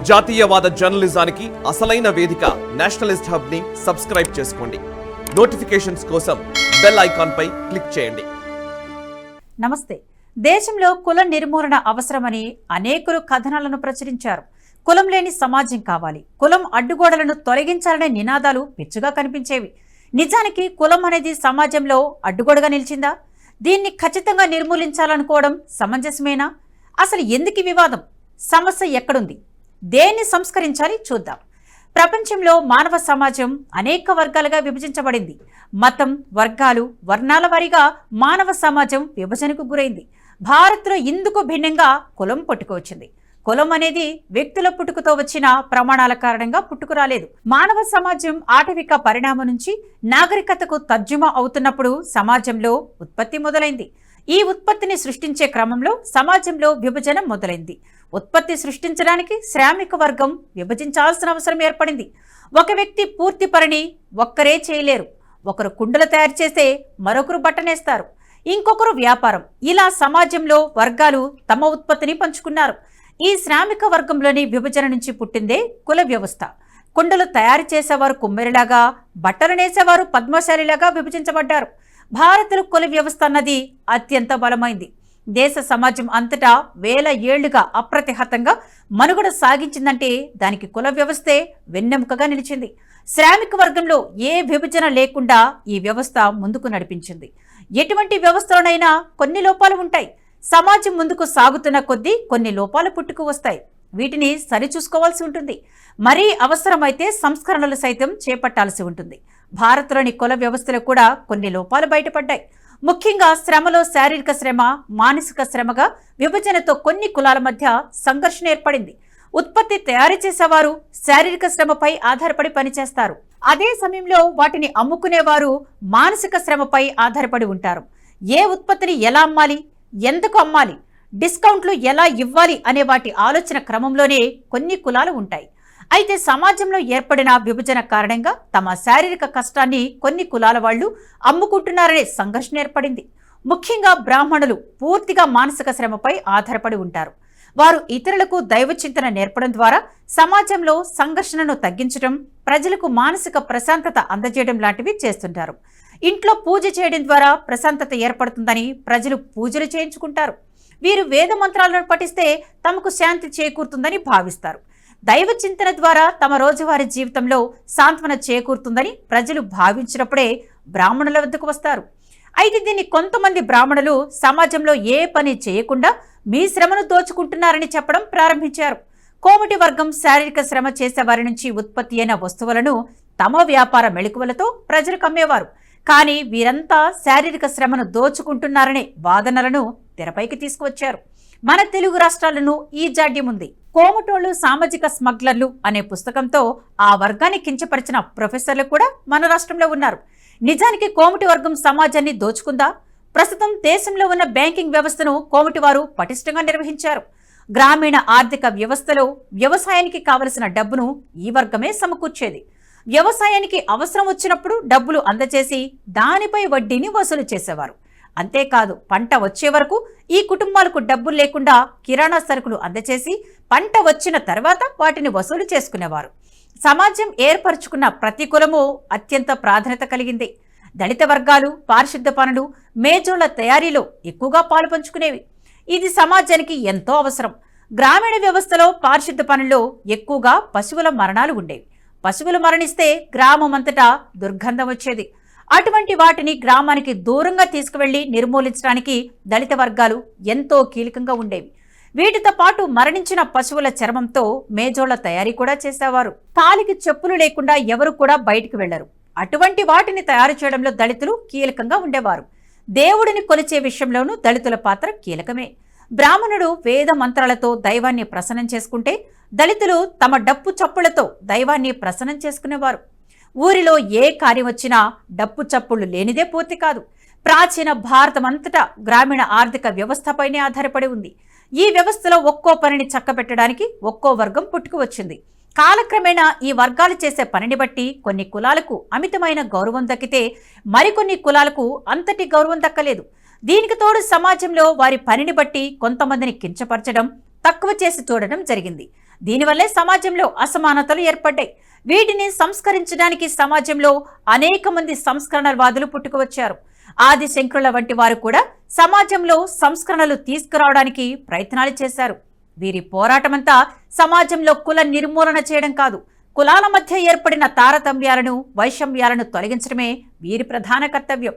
జాతీయవాద జర్నలిజానికి అసలైన వేదిక నేషనలిస్ట్ హబ్ ని సబ్స్క్రైబ్ చేసుకోండి. నోటిఫికేషన్స్ కోసం బెల్ ఐకాన్ పై క్లిక్ చేయండి. నమస్తే. దేశంలో కుల నిర్మూలన అవసరమని అనేకులు కథనాలను ప్రచురించారు. కులం లేని సమాజం కావాలి, కులం అడ్డుగోడలను తొలగించాలనే నినాదాలు పిచ్చుగా కనిపించేవి. నిజానికి కులం అనేది సమాజంలో అడ్డుగోడగా నిలిచిందా? దీన్ని ఖచ్చితంగా నిర్మూలించాలనుకోవడం సమంజసమేనా? అసలు ఎందుకు వివాదం? సమస్య ఎక్కడుంది? దేన్ని సంస్కరించాలి చూద్దాం. ప్రపంచంలో మానవ సమాజం అనేక వర్గాలుగా విభజించబడింది. మతం, వర్గాలు, వర్ణాల వారీగా మానవ సమాజం విభజనకు గురైంది. భారత్లో ఇందుకు భిన్నంగా కులం పుట్టుకొచ్చింది. కులం అనేది వ్యక్తుల పుట్టుకతో వచ్చిన ప్రమాణాల కారణంగా పుట్టుకురాలేదు. మానవ సమాజం ఆటవిక పరిణామం నుంచి నాగరికతకు తర్జుమా అవుతున్నప్పుడు సమాజంలో ఉత్పత్తి మొదలైంది. ఈ ఉత్పత్తిని సృష్టించే క్రమంలో సమాజంలో విభజన మొదలైంది. ఉత్పత్తి సృష్టించడానికి శ్రామిక వర్గం విభజించాల్సిన అవసరం ఏర్పడింది. ఒక వ్యక్తి పూర్తి పనిని ఒక్కరే చేయలేరు. ఒకరు కుండలు తయారు చేస్తే మరొకరు బట్టనేస్తారు, ఇంకొకరు వ్యాపారం. ఇలా సమాజంలో వర్గాలు తమ ఉత్పత్తిని పంచుకున్నారు. ఈ శ్రామిక వర్గంలోని విభజన నుంచి పుట్టిందే కుల వ్యవస్థ. కుండలు తయారు చేసేవారు కుమ్మరిలాగా, బట్టలు నేసేవారు పద్మశాలిలాగా విభజించబడ్డారు. భారత్లో కుల వ్యవస్థ అన్నది అత్యంత బలమైంది. దేశ సమాజం అంతటా వేల ఏళ్లుగా అప్రతిహతంగా మనుగడ సాగించిందంటే దానికి కుల వ్యవస్థే వెన్నెముకగా నిలిచింది. శ్రామిక వర్గంలో ఏ విభజన లేకుండా ఈ వ్యవస్థ ముందుకు నడిపించింది. ఎటువంటి వ్యవస్థలోనైనా కొన్ని లోపాలు ఉంటాయి. సమాజం ముందుకు సాగుతున్న కొద్దీ కొన్ని లోపాలు పుట్టుకు వస్తాయి. వీటిని సరిచూసుకోవాల్సి ఉంటుంది. మరీ అవసరమైతే సంస్కరణలు సైతం చేపట్టాల్సి ఉంటుంది. భారత్లోని కుల వ్యవస్థలో కూడా కొన్ని లోపాలు బయటపడ్డాయి. ముఖ్యంగా శ్రమలో శారీరక శ్రమ, మానసిక శ్రమగా విభజనతో కొన్ని కులాల మధ్య సంఘర్షణ ఏర్పడింది. ఉత్పత్తి తయారు చేసేవారు శారీరక శ్రమపై ఆధారపడి పనిచేస్తారు. అదే సమయంలో వాటిని అమ్ముకునేవారు మానసిక శ్రమపై ఆధారపడి ఉంటారు. ఏ ఉత్పత్తిని ఎలా అమ్మాలి, ఎందుకు అమ్మాలి, డిస్కౌంట్లు ఎలా ఇవ్వాలి అనే వాటి ఆలోచన క్రమంలోనే కొన్ని కులాలు ఉంటాయి. అయితే సమాజంలో ఏర్పడిన విభజన కారణంగా తమ శారీరక కష్టాన్ని కొన్ని కులాల వాళ్లు అమ్ముకుంటున్నారనే సంఘర్షణ ఏర్పడింది. ముఖ్యంగా బ్రాహ్మణులు పూర్తిగా మానసిక శ్రమపై ఆధారపడి ఉంటారు. వారు ఇతరులకు దైవచింతన నేర్పడం ద్వారా సమాజంలో సంఘర్షణను తగ్గించడం, ప్రజలకు మానసిక ప్రశాంతత అందజేయడం లాంటివి చేస్తుంటారు. ఇంట్లో పూజ చేయడం ద్వారా ప్రశాంతత ఏర్పడుతుందని ప్రజలు పూజలు చేయించుకుంటారు. వీరు వేద మంత్రాలను పఠిస్తే తమకు శాంతి చేకూరుతుందని భావిస్తారు. దైవ చింతన ద్వారా తమ రోజువారీ జీవితంలో సాంత్వన చేకూరుతుందని ప్రజలు భావించినప్పుడే బ్రాహ్మణుల వద్దకు వస్తారు. అయితే దీన్ని కొంతమంది బ్రాహ్మణులు సమాజంలో ఏ పని చేయకుండా మీ శ్రమను దోచుకుంటున్నారని చెప్పడం ప్రారంభించారు. కోమటి వర్గం శారీరక శ్రమ చేసే వారి నుంచి ఉత్పత్తి అయిన వస్తువులను తమ వ్యాపార మెళకువలతో ప్రజలకు అమ్మేవారు. కానీ వీరంతా శారీరక శ్రమను దోచుకుంటున్నారనే వాదనలను తెరపైకి తీసుకువచ్చారు. మన తెలుగు రాష్ట్రాలను ఈ జాడ్యం ఉంది. కోమటోళ్లు సామాజిక స్మగ్లర్లు అనే పుస్తకంతో ఆ వర్గాన్ని కించపరిచిన ప్రొఫెసర్లు కూడా మన రాష్ట్రంలో ఉన్నారు. నిజానికి కోమటి వర్గం సమాజాన్ని దోచుకుందా? ప్రస్తుతం దేశంలో ఉన్న బ్యాంకింగ్ వ్యవస్థను కోమటి వారు పటిష్టంగా నిర్వహించారు. గ్రామీణ ఆర్థిక వ్యవస్థలో వ్యవసాయానికి కావలసిన డబ్బును ఈ వర్గమే సమకూర్చేది. వ్యవసాయానికి అవసరం వచ్చినప్పుడు డబ్బులు అందజేసి దానిపై వడ్డీని వసూలు చేసేవారు. అంతేకాదు, పంట వచ్చే వరకు ఈ కుటుంబాలకు డబ్బులు లేకుండా కిరాణా సరుకులు అందజేసి పంట వచ్చిన తర్వాత వాటిని వసూలు చేసుకునేవారు. సమాజం ఏర్పరచుకున్న ప్రతి కులము అత్యంత ప్రాధాన్యత కలిగింది. దళిత వర్గాలు పారిశుద్ధ పనులు, మేజోళ్ల తయారీలో ఎక్కువగా పాలు పంచుకునేవి. ఇది సమాజానికి ఎంతో అవసరం. గ్రామీణ వ్యవస్థలో పారిశుద్ధ పనుల్లో ఎక్కువగా పశువుల మరణాలు ఉండేవి. పశువులు మరణిస్తే గ్రామం అంతటా దుర్గంధం వచ్చేది. అటువంటి వాటిని గ్రామానికి దూరంగా తీసుకువెళ్లి నిర్మూలించడానికి దళిత వర్గాలు ఎంతో కీలకంగా ఉండేవి. వీటితో పాటు మరణించిన పశువుల చర్మంతో మేజోళ్ల తయారీ కూడా చేసేవారు. కాలికి చెప్పులు లేకుండా ఎవరు కూడా బయటికి వెళ్లరు. అటువంటి వాటిని తయారు చేయడంలో దళితులు కీలకంగా ఉండేవారు. దేవుడిని కొలిచే విషయంలోనూ దళితుల పాత్ర కీలకమే. బ్రాహ్మణుడు వేద మంత్రాలతో దైవాన్ని ప్రసన్నం చేసుకుంటే దళితులు తమ డప్పు చప్పులతో దైవాన్ని ప్రసన్నం చేసుకునేవారు. ఊరిలో ఏ కార్యం వచ్చినా డప్పు చప్పుళ్లు లేనిదే పూర్తి కాదు. ప్రాచీన భారతమంతటా గ్రామీణ ఆర్థిక వ్యవస్థపైనే ఆధారపడి ఉంది. ఈ వ్యవస్థలో ఒక్కో పనిని చక్కబెట్టడానికి ఒక్కో వర్గం పుట్టుకు వచ్చింది. కాలక్రమేణా ఈ వర్గాలు చేసే పనిని బట్టి కొన్ని కులాలకు అమితమైన గౌరవం దక్కితే మరికొన్ని కులాలకు అంతటి గౌరవం దక్కలేదు. దీనికి తోడు సమాజంలో వారి పనిని బట్టి కొంతమందిని కించపరచడం, తక్కువ చేసి చూడడం జరిగింది. దీనివల్లే సమాజంలో అసమానతలు ఏర్పడ్డాయి. వీటిని సంస్కరించడానికి సమాజంలో అనేక మంది సంస్కరణవాదులు పుట్టుకువచ్చారు. ఆది శంకరుల వంటి వారు కూడా సమాజంలో సంస్కరణలు తీసుకురావడానికి ప్రయత్నాలు చేశారు. వీరి పోరాటమంతా సమాజంలో కుల నిర్మూలన చేయడం కాదు, కులాల మధ్య ఏర్పడిన తారతమ్యాలను, వైషమ్యాలను తొలగించడమే వీరి ప్రధాన కర్తవ్యం.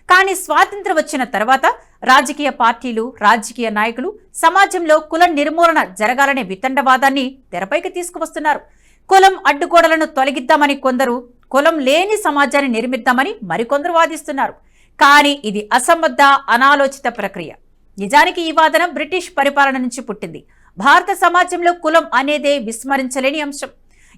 కానీ స్వాతంత్ర్యం వచ్చిన తర్వాత రాజకీయ పార్టీలు, రాజకీయ నాయకులు సమాజంలో కుల నిర్మూలన జరగాలనే వితండవాదాన్ని తెరపైకి తీసుకువస్తున్నారు. కులం అడ్డుగోడలను తొలగిద్దామని కొందరు, కులం లేని సమాజాన్ని నిర్మిద్దామని మరికొందరు వాదిస్తున్నారు. కానీ ఇది అసంబద్ధ, అనాలోచిత ప్రక్రియ. నిజానికి ఈ వాదన బ్రిటిష్ పరిపాలన నుంచి పుట్టింది. భారత సమాజంలో కులం అనేదే విస్మరించలేని అంశం.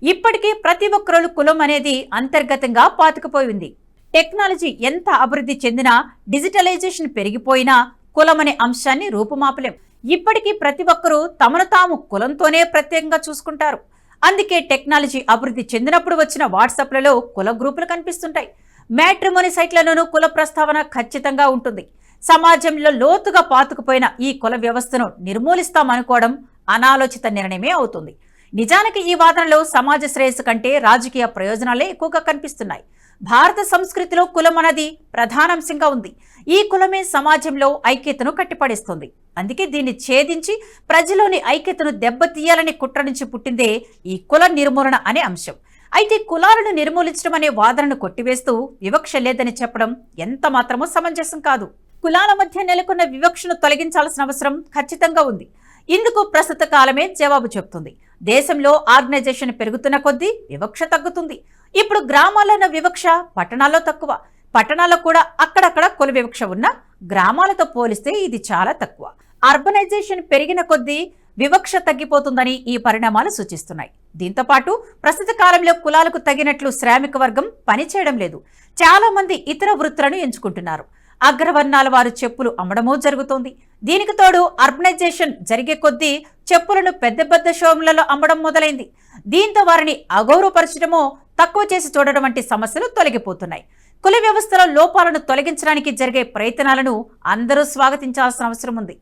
ఇప్పటికీ ప్రతి ఒక్కరు కులం అనేది అంతర్గతంగా పాతుకుపోయింది. టెక్నాలజీ ఎంత అభివృద్ధి చెందినా, డిజిటలైజేషన్ పెరిగిపోయినా కులం అనే అంశాన్ని రూపుమాపలేం. ఇప్పటికీ ప్రతి ఒక్కరూ తమను తాము కులంతోనే ప్రత్యేకంగా చూసుకుంటారు. అందుకే టెక్నాలజీ అభివృద్ధి చెందినప్పుడు వచ్చిన వాట్సాప్లలో కుల గ్రూపులు కనిపిస్తుంటాయి. మ్యాట్రిమోనీ సైట్లలోనూ కుల ప్రస్తావన ఖచ్చితంగా ఉంటుంది. సమాజంలో లోతుగా పాతుకుపోయిన ఈ కుల వ్యవస్థను నిర్మూలిస్తామనుకోవడం అనాలోచిత నిర్ణయమే అవుతుంది. నిజానికి ఈ వాదనలో సమాజ శ్రేయస్సు కంటే రాజకీయ ప్రయోజనాలే ఎక్కువగా కనిపిస్తున్నాయి. భారత సంస్కృతిలో కులం అనేది ప్రధానాంశంగా ఉంది. ఈ కులమే సమాజంలో ఐక్యతను కట్టిపడేస్తుంది. అందుకే దీన్ని ఛేదించి ప్రజలోని ఐక్యతను దెబ్బతీయాలని కుట్ర నుంచి పుట్టిందే ఈ కుల నిర్మూలన అనే అంశం. అయితే కులాలను నిర్మూలించడం అనే వాదనను కొట్టివేస్తూ వివక్ష లేదని చెప్పడం ఎంత మాత్రమూ సమంజసం కాదు. కులాల మధ్య నెలకొన్న వివక్షను తొలగించాల్సిన అవసరం ఖచ్చితంగా ఉంది. ఇందుకు ప్రస్తుత కాలమే జవాబు చెబుతుంది. దేశంలో ఆర్గనైజేషన్ పెరుగుతున్న కొద్దీ వివక్ష తగ్గుతుంది. ఇప్పుడు గ్రామాల్లో ఉన్న వివక్ష పట్టణాల్లో తక్కువ. పట్టణాల్లో కూడా అక్కడక్కడ కుల వివక్ష ఉన్న గ్రామాలతో పోలిస్తే ఇది చాలా తక్కువ. అర్బనైజేషన్ పెరిగిన కొద్దీ వివక్ష తగ్గిపోతుందని ఈ పరిణామాలు సూచిస్తున్నాయి. దీంతో పాటు ప్రస్తుత కాలంలో కులాలకు తగినట్లు శ్రామిక వర్గం పనిచేయడం లేదు. చాలా మంది ఇతర వృత్తులను ఎంచుకుంటున్నారు. అగ్రవర్ణాల వారు చెప్పులు అమ్మడమూ జరుగుతోంది. దీనికి తోడు అర్బనైజేషన్ జరిగే కొద్దీ చెప్పులను పెద్ద పెద్ద షోరూంలలో అమ్మడం మొదలైంది. దీంతో వారిని అగౌరవపరచడమో, తక్కువ చేసి చూడడం వంటి సమస్యలు తొలగిపోతున్నాయి. కుల వ్యవస్థలో లోపాలను తొలగించడానికి జరిగే ప్రయత్నాలను అందరూ స్వాగతించాల్సిన అవసరం ఉంది.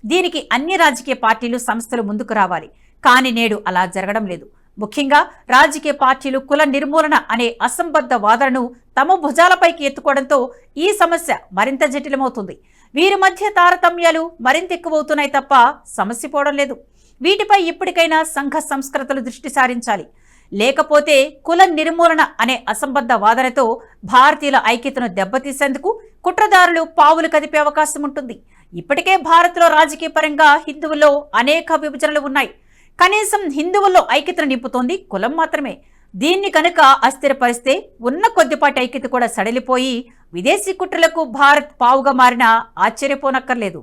దీనికి అన్ని రాజకీయ పార్టీలు, సంస్థలు ముందుకు రావాలి. కానీ నేడు అలా జరగడం లేదు. ముఖ్యంగా రాజకీయ పార్టీలు కుల నిర్మూలన అనే అసంబద్ధ వాదనను తమ భుజాలపైకి ఎత్తుకోవడంతో ఈ సమస్య మరింత జటిలమవుతుంది. వీరి మధ్య తారతమ్యాలు మరింత ఎక్కువవుతున్నాయి తప్ప సమస్య పోవడం లేదు. వీటిపై ఇప్పటికైనా సంఘ సంస్కృతులు దృష్టి సారించాలి. లేకపోతే కుల నిర్మూలన అనే అసంబద్ధ వాదనతో భారతీయుల ఐక్యతను దెబ్బతీసేందుకు కుట్రదారులు పావులు కదిపే అవకాశం ఉంటుంది. ఇప్పటికే భారత్లో రాజకీయ పరంగా హిందువుల్లో అనేక విభజనలు ఉన్నాయి. కనీసం హిందువుల్లో ఐక్యతను నింపుతోంది కులం మాత్రమే. దీన్ని కనుక అస్థిరపరిస్తే ఉన్న కొద్దిపాటి ఐక్యత కూడా సడలిపోయి విదేశీ కుట్రలకు భారత్ పావుగా మారినా ఆశ్చర్యపోనక్కర్లేదు.